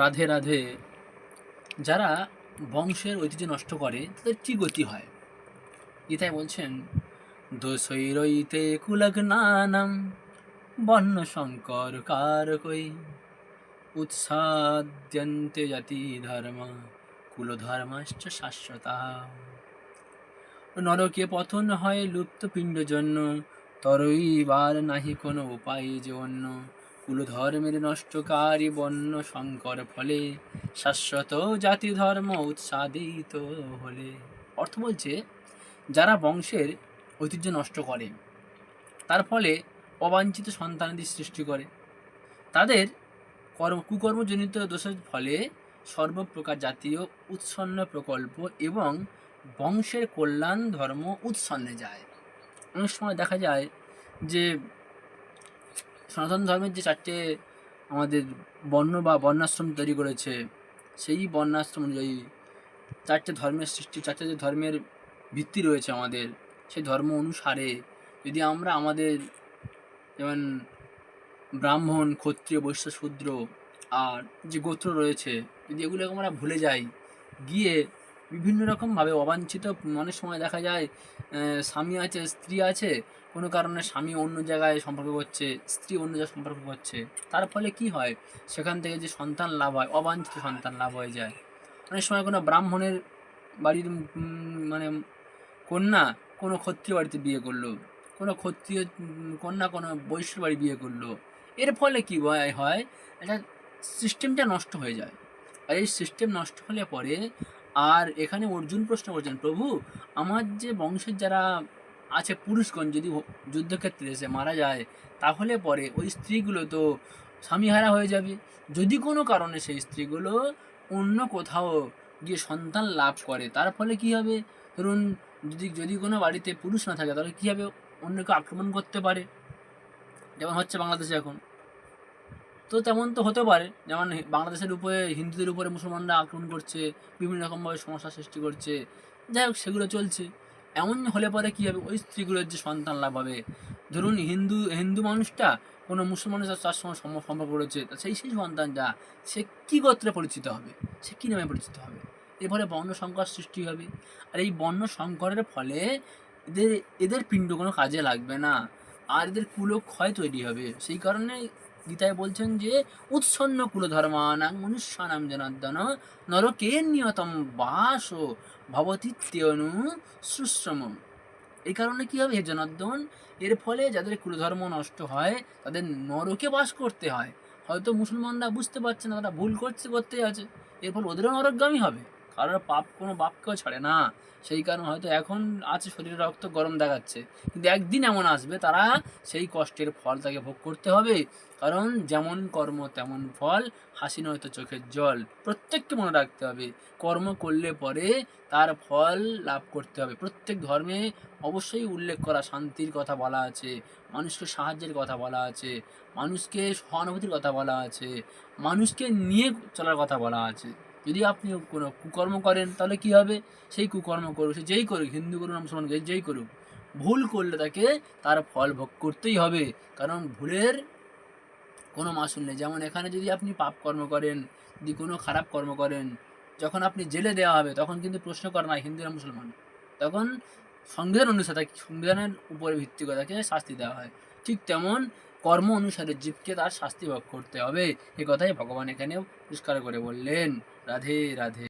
রাধে রাধে। যারা বংশের ঐতিহ্য নষ্ট করে তাদের কি গতি হয়? গীতায় বলছেন, দোষৈরৈতে কুলগ্নানাম বর্ণ সংকর কারকৈ উৎসাদ্যন্তে জাতি ধর্ম কুলধর্মাশ্চ শাশ্বতা। নরকে পতন হয় লুপ্ত পিণ্ড জন্য, তরইবার নাহি কোনো উপায় যে অন্য। কুলধর্মের নষ্টকারী বর্ণ সংকর ফলে, শাশ্বত জাতি ধর্ম উৎসাদিত হলে। অর্থ বলছে, যারা বংশের ঐতিহ্য নষ্ট করে তার ফলে অবাঞ্ছিত সন্তানাদি সৃষ্টি করে, তাদের কুকর্মজনিত দোষের ফলে সর্বপ্রকার জাতীয় উৎসন্ন প্রকল্প এবং বংশের কল্যাণ ধর্ম উৎসন্নে যায়। অনেক সময় দেখা যায় যে সনাতন ধর্মের যে চারটে আমাদের বর্ণ বা বর্ণাশ্রম তৈরি করেছে, সেই বর্ণাশ্রম অনুযায়ী চারটে ধর্মের সৃষ্টি, চারটে যে ধর্মের ভিত্তি রয়েছে আমাদের, সেই ধর্ম অনুসারে যদি আমরা আমাদের যেমন ব্রাহ্মণ, ক্ষত্রিয়, বৈশ্য, শূদ্র আর যে গোত্র রয়েছে, যদি এগুলোকে আমরা ভুলে যাই, গিয়ে বিভিন্ন রকমভাবে অবাঞ্ছিত, অনেক সময় দেখা যায় স্বামী আছে, স্ত্রী আছে, কোনো কারণে স্বামী অন্য জায়গায় সম্পর্ক করছে, স্ত্রী অন্য জায়গায় সম্পর্ক করছে, তার ফলে কি হয়, সেখান থেকে যে সন্তান লাভ হয়, অবাঞ্ছিত সন্তান লাভ হয়ে যায়। অনেক সময় কোনো ব্রাহ্মণের বাড়ির মানে কন্যা কোনো ক্ষত্রিয় বাড়িতে বিয়ে করলো, কোনো ক্ষত্রিয় কন্যা কোনো বৈশ্যর বাড়ি বিয়ে করলো, এর ফলে কী হয়, একটা সিস্টেমটা নষ্ট হয়ে যায়। আর এই সিস্টেম নষ্ট হলে পরে, আর এখানে অর্জুন প্রশ্ন করছেন, প্রভু আমার যে বংশের যারা আছে পুরুষগণ যদি যুদ্ধক্ষেত্রে এসে মারা যায়, তাহলে পরে ওই স্ত্রীগুলো তো স্বামীহারা হয়ে যাবে। যদি কোনো কারণে সেই স্ত্রীগুলো অন্য কোথাও গিয়ে সন্তান লাভ করে, তার ফলে কী হবে, ধরুন যদি কোনো বাড়িতে পুরুষ না থাকে, তাহলে কী হবে, অন্যকে আক্রমণ করতে পারে, যেমন হচ্ছে বাংলাদেশে এখন। তো তেমন তো হতে পারে, যেমন বাংলাদেশের উপরে হিন্দুদের উপরে মুসলমানরা আক্রমণ করছে, বিভিন্ন রকমভাবে সমস্যা সৃষ্টি করছে, যাই হোক সেগুলো চলছে। এমন হলে পরে কী হবে, ওই স্ত্রীগুলোর যে সন্তান লাভ হবে, ধরুন হিন্দু মানুষটা কোনো মুসলমানের তার সঙ্গে সম্পর্ক করেছে, সেই সন্তানটা সে কী গোত্রে পরিচিত হবে, সে কী নামে পরিচিত হবে, এর ফলে বর্ণ সংকর সৃষ্টি হবে। আর এই বর্ণ সংকরের ফলে এদের পিণ্ড কোনো কাজে লাগবে না, আর এদের কুলক্ষয় তৈরি হবে। সেই কারণে গীতায় বলছেন যে, উৎসন্ন কুলধর্মানাং মনুষ্যানাং জনার্দন নরকে নিয়তম বাস ভবতীত্যনু সুশ্রম। এই কারণে কী হবে হে জনার্দন, এর ফলে যাদের কুলধর্ম নষ্ট হয় তাদের নরকে বাস করতে হয়। হয়তো মুসলমানরা বুঝতে পারছে না, তারা ভুল করতেই আছে, এর ফলে ওদেরও নরকগামী হবে। কারোর কোনো বাপকেও ছাড়ে না। সেই কারণে হয়তো এখন আছে শরীরে রক্ত গরম দেখাচ্ছে, কিন্তু একদিন এমন আসবে তারা সেই কষ্টের ফল তাকে ভোগ করতে হবে। কারণ যেমন কর্ম তেমন ফল, হাসি নয়তো চোখের জল। প্রত্যেককে মনে রাখতে হবে, কর্ম করলে পরে তার ফল লাভ করতে হবে। প্রত্যেক ধর্মে অবশ্যই উল্লেখ করা শান্তির কথা বলা আছে, মানুষকে সাহায্যের কথা বলা আছে, মানুষকে সহানুভূতির কথা বলা আছে, মানুষকে নিয়ে চলার কথা বলা আছে। যদি আপনি কোনো কুকর্ম করেন তাহলে কী হবে, সেই কুকর্ম করুক, সে যেই করুক, হিন্দু করুক না মুসলমান যেই করুক, ভুল করলে তাকে তার ফল ভোগ করতেই হবে। কারণ ভুলের কোনো মাসুল নেই। যেমন এখানে যদি আপনি পাপ কর্ম করেন, যদি কোনো খারাপ কর্ম করেন, যখন আপনি জেলে দেওয়া হবে তখন কিন্তু প্রশ্ন করে না হিন্দু না মুসলমান, তখন সংবিধান অনুসারে, সংবিধানের উপরে ভিত্তি করে তাকে শাস্তি দেওয়া হয়। ঠিক তেমন কর্ম অনুসারে জীবকে তার শাস্তি ভোগ করতে হবে, এ কথাই ভগবান এখানেও পরিষ্কার করে বললেন। রাধে রাধে।